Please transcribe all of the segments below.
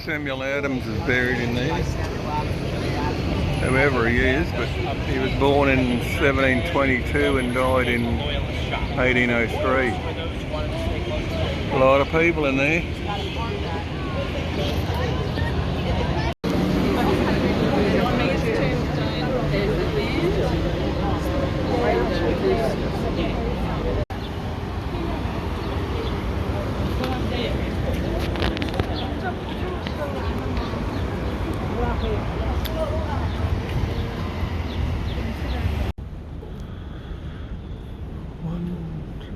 Samuel Adams is buried in there. Whoever he is, but he was born in 1722 and died in 1803. A lot of people in there.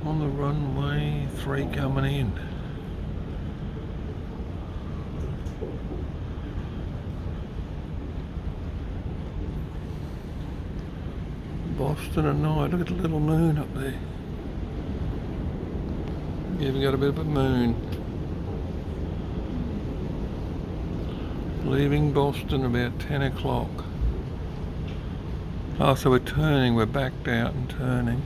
On the runway, 3 coming in. Boston at night, look at the little moon up there. Yeah, we got a bit of a moon. Leaving Boston about 10 o'clock. Oh, so we're backed out and turning.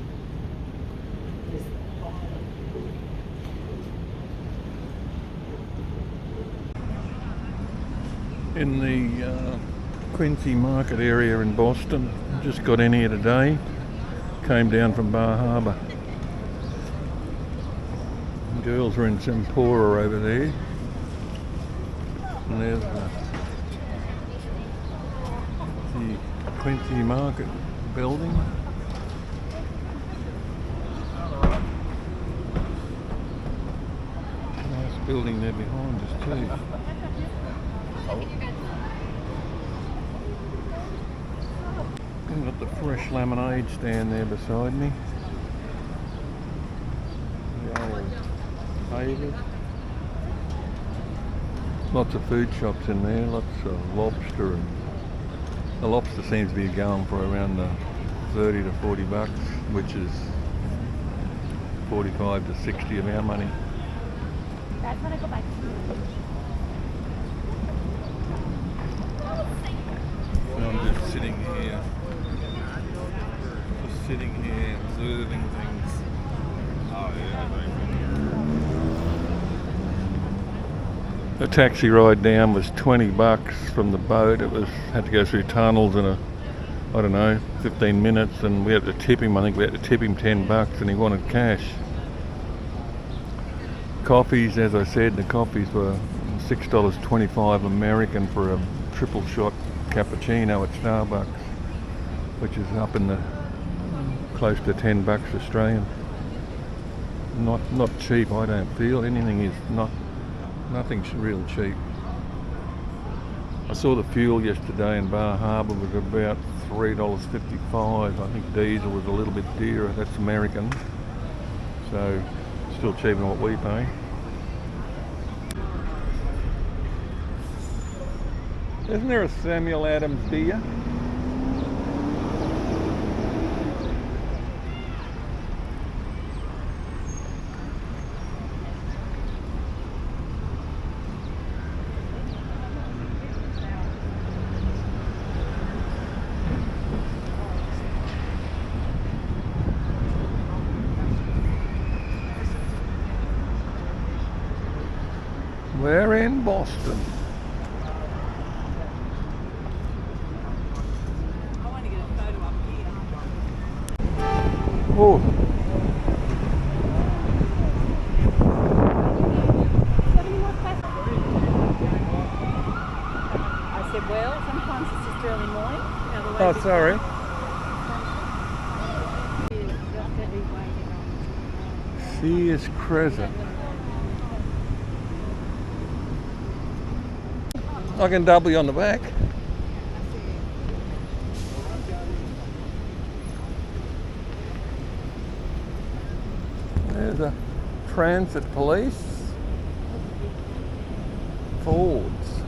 In the Quincy Market area in Boston. Just got in here today. Came down from Bar Harbour. Girls are in Sempora over there. And there's the Quincy Market building. Nice building there behind us too. I've got the fresh lemonade stand there beside me. The old Haven. Lots of food shops in there, lots of lobster, and the lobster seems to be going for around 30 to 40 bucks, which is 45 to 60 of our money. That's when I go back to I'm just sitting here. Observing things. The taxi ride down was 20 bucks from the boat. Had to go through tunnels in 15 minutes, and we had to tip him. I think we had to tip him 10 bucks, and he wanted cash. Coffees, as I said, the coffees were $6.25 American for a triple shot cappuccino at Starbucks, which is up in the close to 10 bucks Australian. Not cheap, I don't feel. Anything is nothing's real cheap. I saw the fuel yesterday in Bar Harbour was about $3.55. I think diesel was a little bit dearer. That's American, so still cheaper than what we pay. Isn't there a Samuel Adams deer? We're in Boston. I want to get a photo up here. Oh. I said, well, sometimes it's just early morning. Oh, sorry. Sears Crescent. I can double you on the back. There's a transit police. Fords.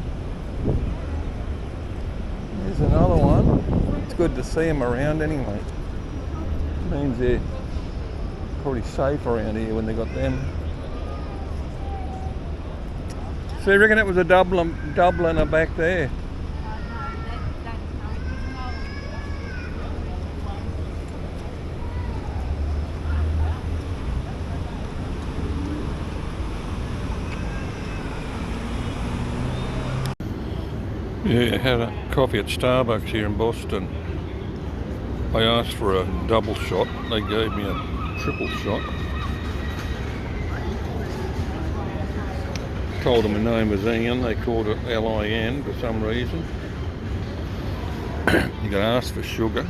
There's another one. It's good to see them around anyway. Means they're probably safe around here when they got them. So you reckon it was a Dubliner back there? Yeah, I had a coffee at Starbucks here in Boston. I asked for a double shot. They gave me a triple shot. Told them my name was Ian. They called it L-I-N for some reason. You got to ask for sugar.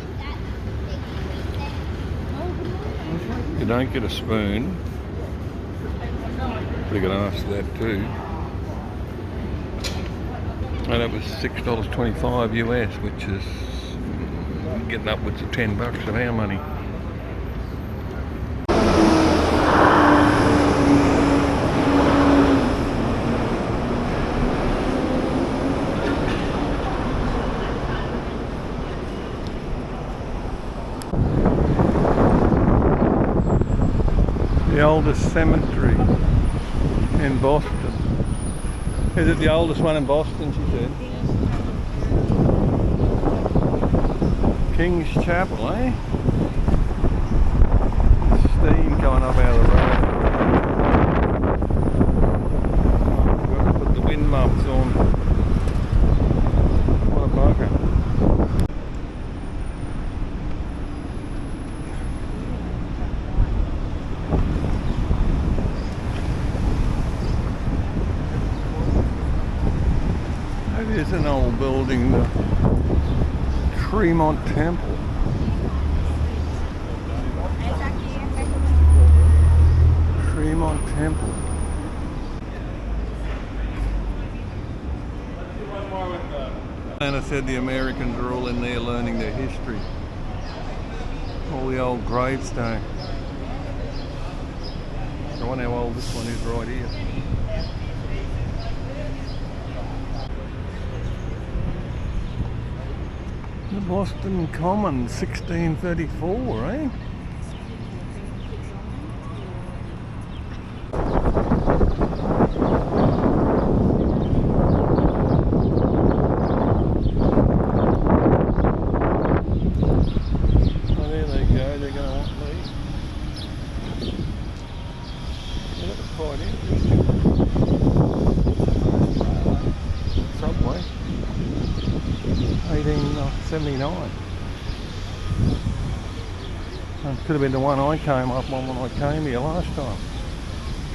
You don't get a spoon. But you got to ask that too. And it was $6.25 US, which is getting upwards of $10 of our money. The oldest cemetery in Boston. Is it the oldest one in Boston, she said? King's Chapel, eh? Steam coming up out of the road. I've got to put the wind muffs on. What a bugger. It is an old building, the Tremont Temple. Tremont Temple. Anna said the Americans are all in there learning their history. All the old gravestones. I wonder how old this one is right here. The Boston Common, 1634, eh? Oh, there they go, they're going to want me. Yeah, that was quite interesting. Subway. 1879. It could have been the one I came up on when I came here last time.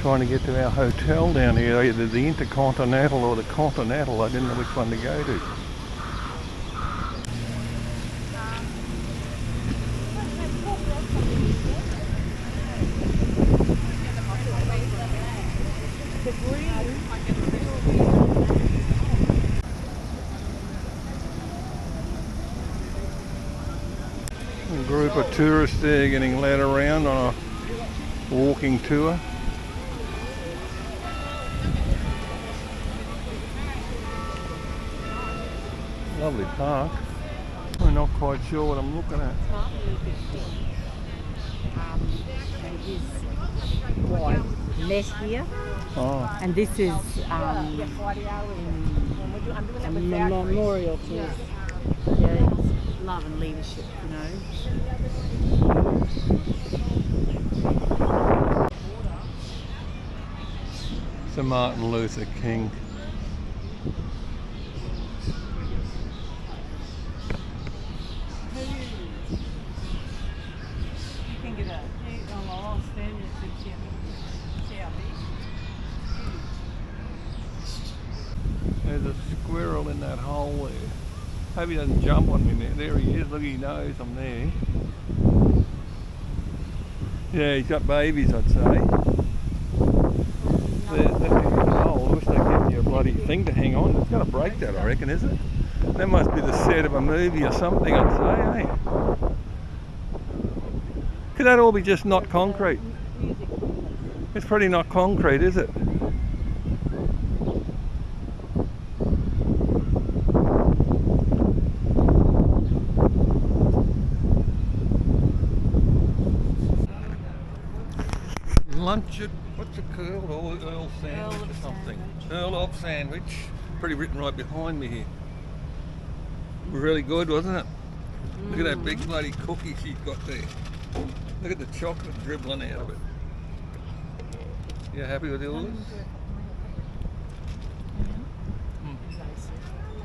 Trying to get to our hotel down here, either the Intercontinental or the Continental. I didn't know which one to go to. A group of tourists there getting led around on a walking tour. Lovely park. I'm not quite sure what I'm looking at. Why? Net here, Oh, and this is a memorial to love and leadership, you know. Sir Martin Luther King. You can get a long stand and see how big. There's a squirrel in that hole there. Hope he doesn't jump on me there. There he is. Look, he knows I'm there. Yeah, he's got babies, I'd say. That's in the hole. I wish they'd given you a bloody thing to hang on. It's going to break that, I reckon, is it? That must be the set of a movie or something, I'd say, eh? Could that all be just not concrete? It's pretty not concrete, is it? Lunch at, what's it called? Earl Sandwich or something. Earl of Sandwich. Pretty written right behind me here. Really good, wasn't it? Look at that big bloody cookie she's got there. Look at the chocolate dribbling out of it. You happy with yours?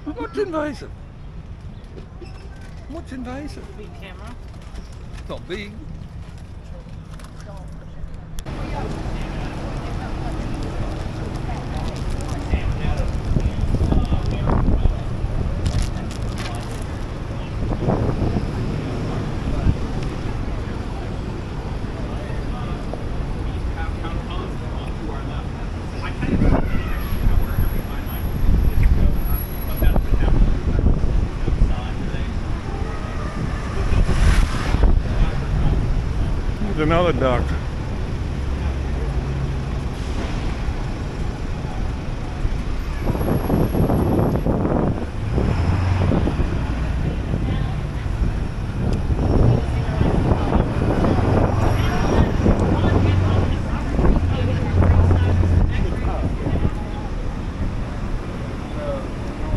What's invasive? What's invasive? Big camera. It's not big. There's another duck.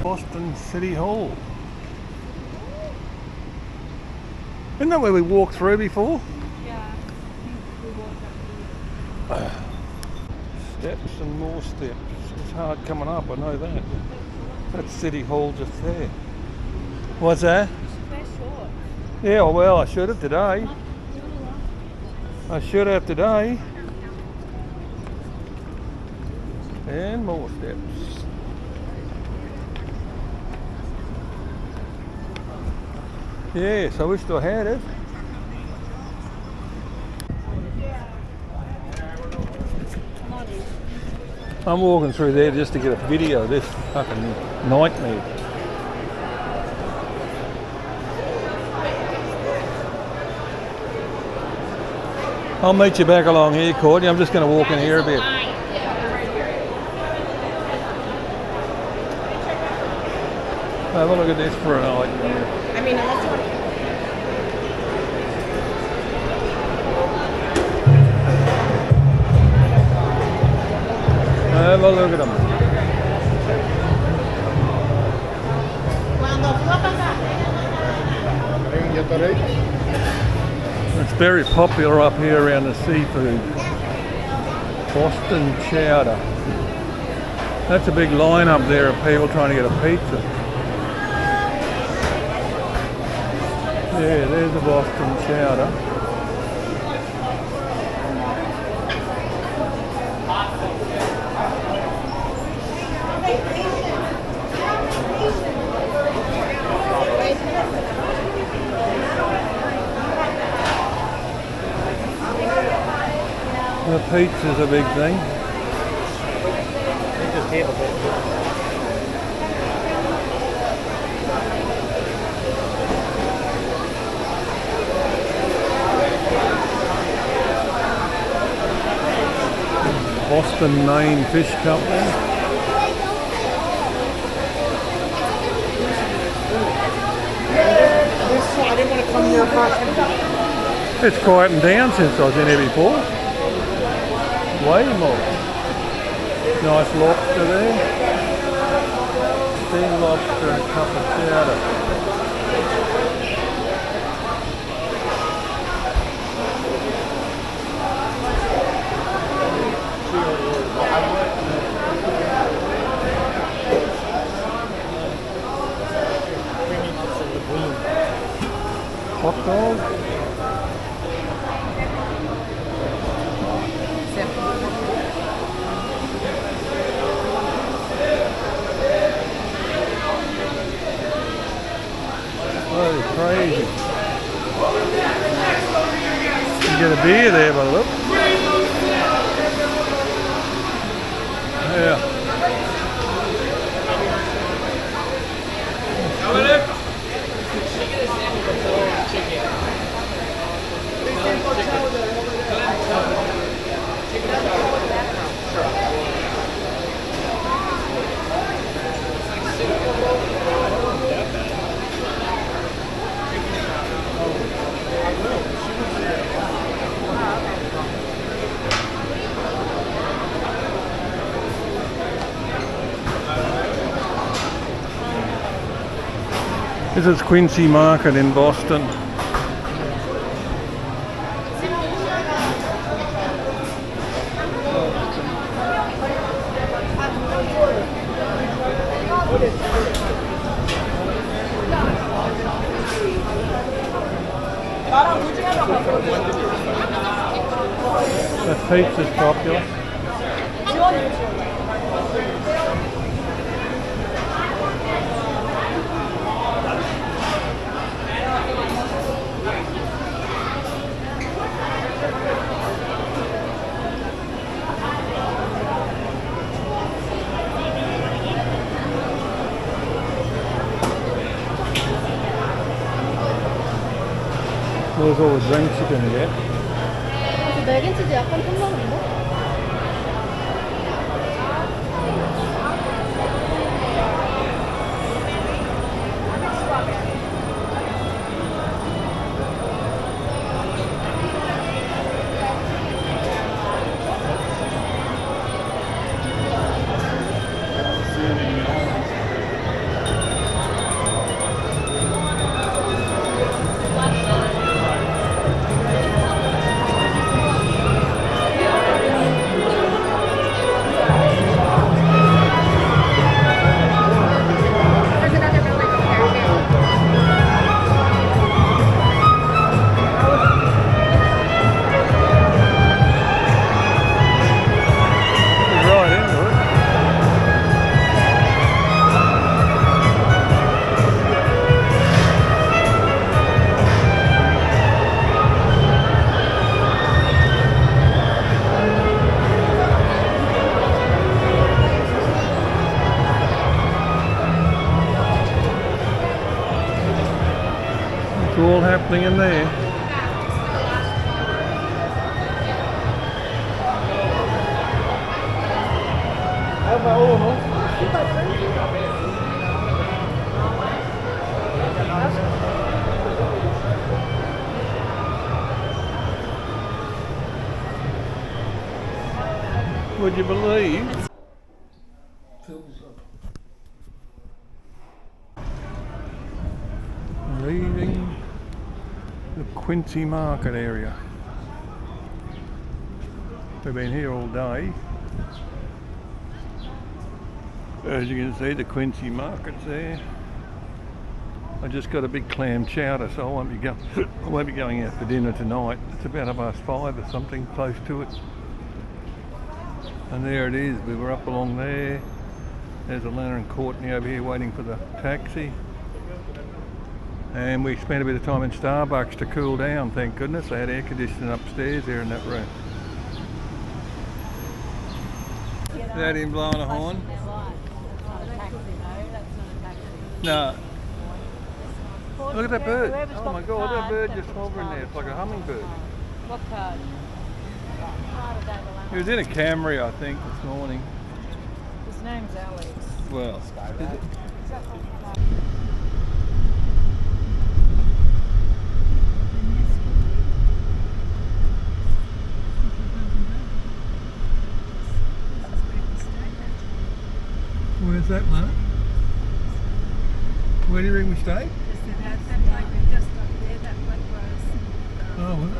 Boston City Hall. Isn't that where we walked through before? Yeah. Steps and more steps. It's hard coming up, I know that. That's City Hall just there. What's that? They're short. Yeah, well, I should have today. I should have today. And more steps. Yes, I wished I had it. I'm walking through there just to get a video of this fucking nightmare. I'll meet you back along here, Courtney. I'm just going to walk in here a bit. Have a look at this for a nightmare. I mean, Have a look at them. It's very popular up here around the seafood. Boston chowder. That's a big line up there of people trying to get a pizza. Yeah, there's the Boston chowder. The pizza's a big thing. Boston, Maine Fish Company. I didn't want to come here first. It's quieting down since I was in here before. Way more. Nice lobster there. Steamed lobster and a cup of chowder. Hot dog. Oh, crazy. You get a beer there by the look. Yeah. This is Quincy Market in Boston. Pizza's popular. There's all the drinks you're gonna get. 맥앤치즈 약간 탐나는데? Right into it. It's all happening in there. Would you believe? Leaving the Quincy Market area. We've been here all day. As you can see, the Quincy Market's there. I just got a big clam chowder, so I won't be going out for dinner tonight. It's about 5:30 or something, close to it. And there it is. We were up along there. There's Alana and Courtney over here waiting for the taxi. And we spent a bit of time in Starbucks to cool down, thank goodness. They had air conditioning upstairs there in that room. Is that him blowing a horn? No. Look at that bird. Oh my god, that bird just hovering there. It's like a hummingbird. What card? He was in a Camry, I think, this morning. His name's Alex. Well, is it? Where's that, Mark? Where do you ring we stay? Oh, was it?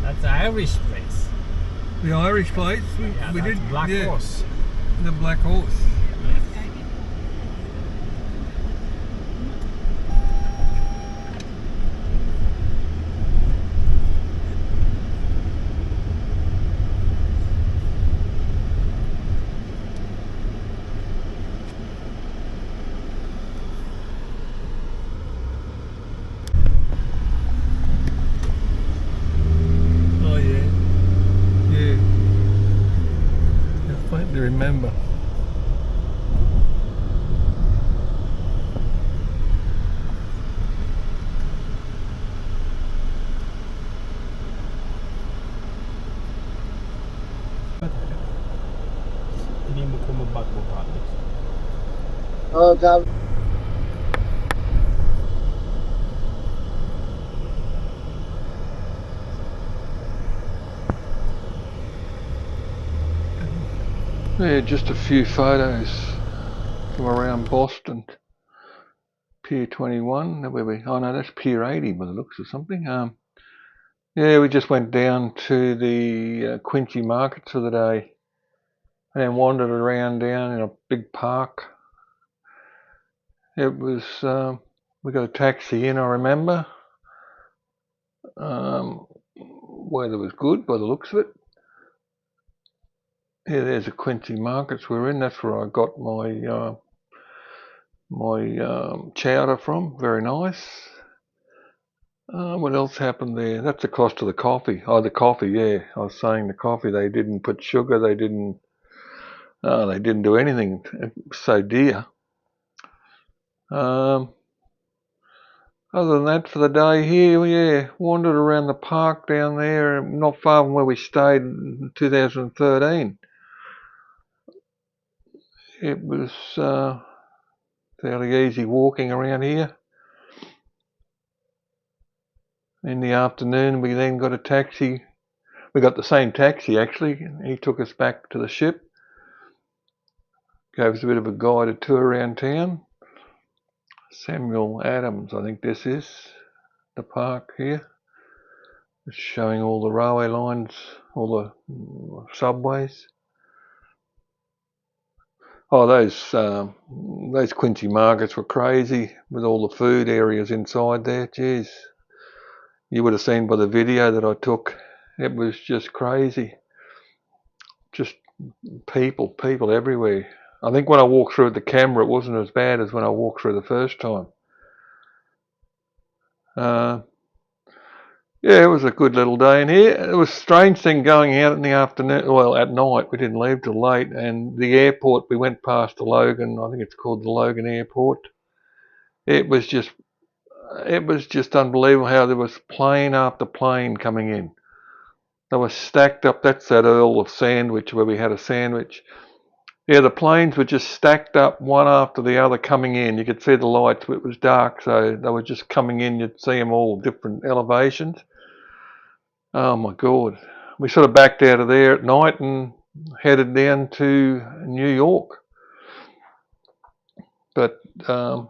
That's the Irish place. The Irish place? Yeah, we that's did. Black Yeah, Horse. the Black Horse. Oh yeah. Yeah. I faintly remember. Hindi mo kumabag mo products. Oh, God. Yeah, just a few photos from around Boston. Pier 21, where we? Oh no, that's Pier 80 by the looks of something. Yeah, we just went down to the Quincy Markets for the day and wandered around down in a big park. It was, we got a taxi in, I remember. weather was good by the looks of it. Yeah, there's the Quincy markets we're in. That's where I got my chowder from. Very nice. What else happened there? That's the cost of the coffee. Oh, the coffee, yeah. I was saying the coffee, they didn't put sugar, they didn't do anything. It was so dear. Other than that, for the day here, yeah, wandered around the park down there, not far from where we stayed in 2013. It was fairly easy walking around here. In the afternoon, we then got a taxi. We got the same taxi, actually. He took us back to the ship. Gave us a bit of a guided tour around town. Samuel Adams, I think this is the park here. It's showing all the railway lines, all the subways. Oh, those Quincy markets were crazy with all the food areas inside there. Jeez, you would have seen by the video that I took. It was just crazy. Just people everywhere. I think when I walked through with the camera, it wasn't as bad as when I walked through the first time. Yeah, it was a good little day in here. It was a strange thing going out in the afternoon, well, at night. We didn't leave till late, and the airport, we went past the Logan, I think it's called the Logan Airport. It was just unbelievable how there was plane after plane coming in. They were stacked up. That's that Earl of Sandwich where we had a sandwich. Yeah, the planes were just stacked up one after the other coming in. You could see the lights, it was dark, so they were just coming in. You'd see them all different elevations. Oh my God. We sort of backed out of there at night and headed down to New York. But from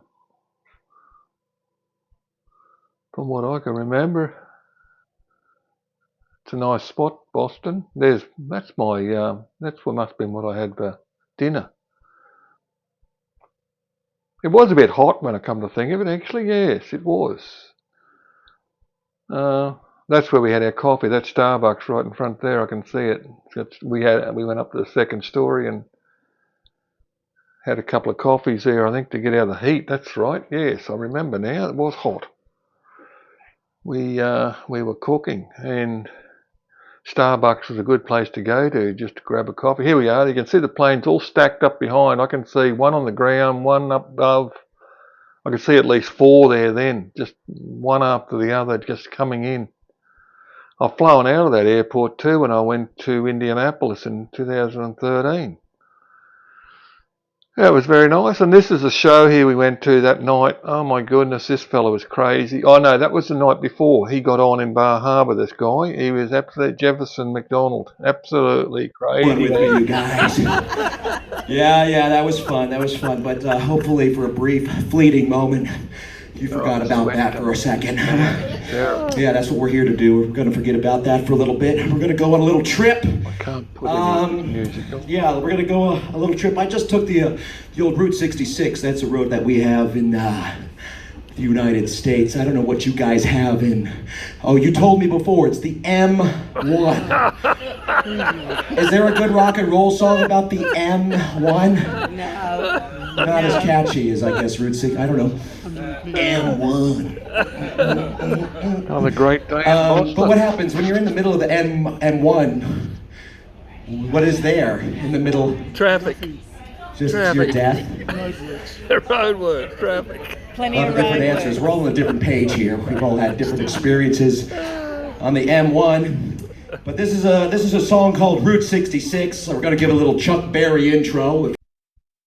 what I can remember, it's a nice spot, Boston. That's what must have been what I had for dinner. It was a bit hot when I come to think of it, actually. Yes, it was. That's where we had our coffee. That Starbucks right in front there. I can see it. We went up to the second story and had a couple of coffees there, I think, to get out of the heat. That's right. Yes, I remember now. It was hot. We were cooking, and Starbucks was a good place to go to just to grab a coffee. Here we are. You can see the planes all stacked up behind. I can see one on the ground, one up above. I can see at least four there then, just one after the other, just coming in. I've flown out of that airport too when I went to Indianapolis in 2013. Yeah, it was very nice. And this is a show here we went to that night. Oh my goodness, this fella was crazy. Oh no, that was the night before. He got on in Bar Harbor, this guy. He was absolute Jefferson McDonald. Absolutely crazy. With me, you guys. Yeah, that was fun. But hopefully for a brief, fleeting moment, you forgot about that for a second. Yeah, that's what we're here to do. We're going to forget about that for a little bit. We're going to go on a little trip. I can't put any music on. Yeah, we're going to go a little trip. I just took the old Route 66. That's a road that we have in the United States. I don't know what you guys have in... Oh, you told me before, it's the M1. Is there a good rock and roll song about the M1? No. Not as catchy as, I guess, Route 6. I don't know. M1. Oh, the great day. But what happens when you're in the middle of the M1? What is there in the middle? Traffic. Just your death? Roadwork, traffic. Plenty A lot of of different answers. We're all on a different page here. We've all had different experiences on the M1. But this is a song called Route 66. So we're going to give a little Chuck Berry intro.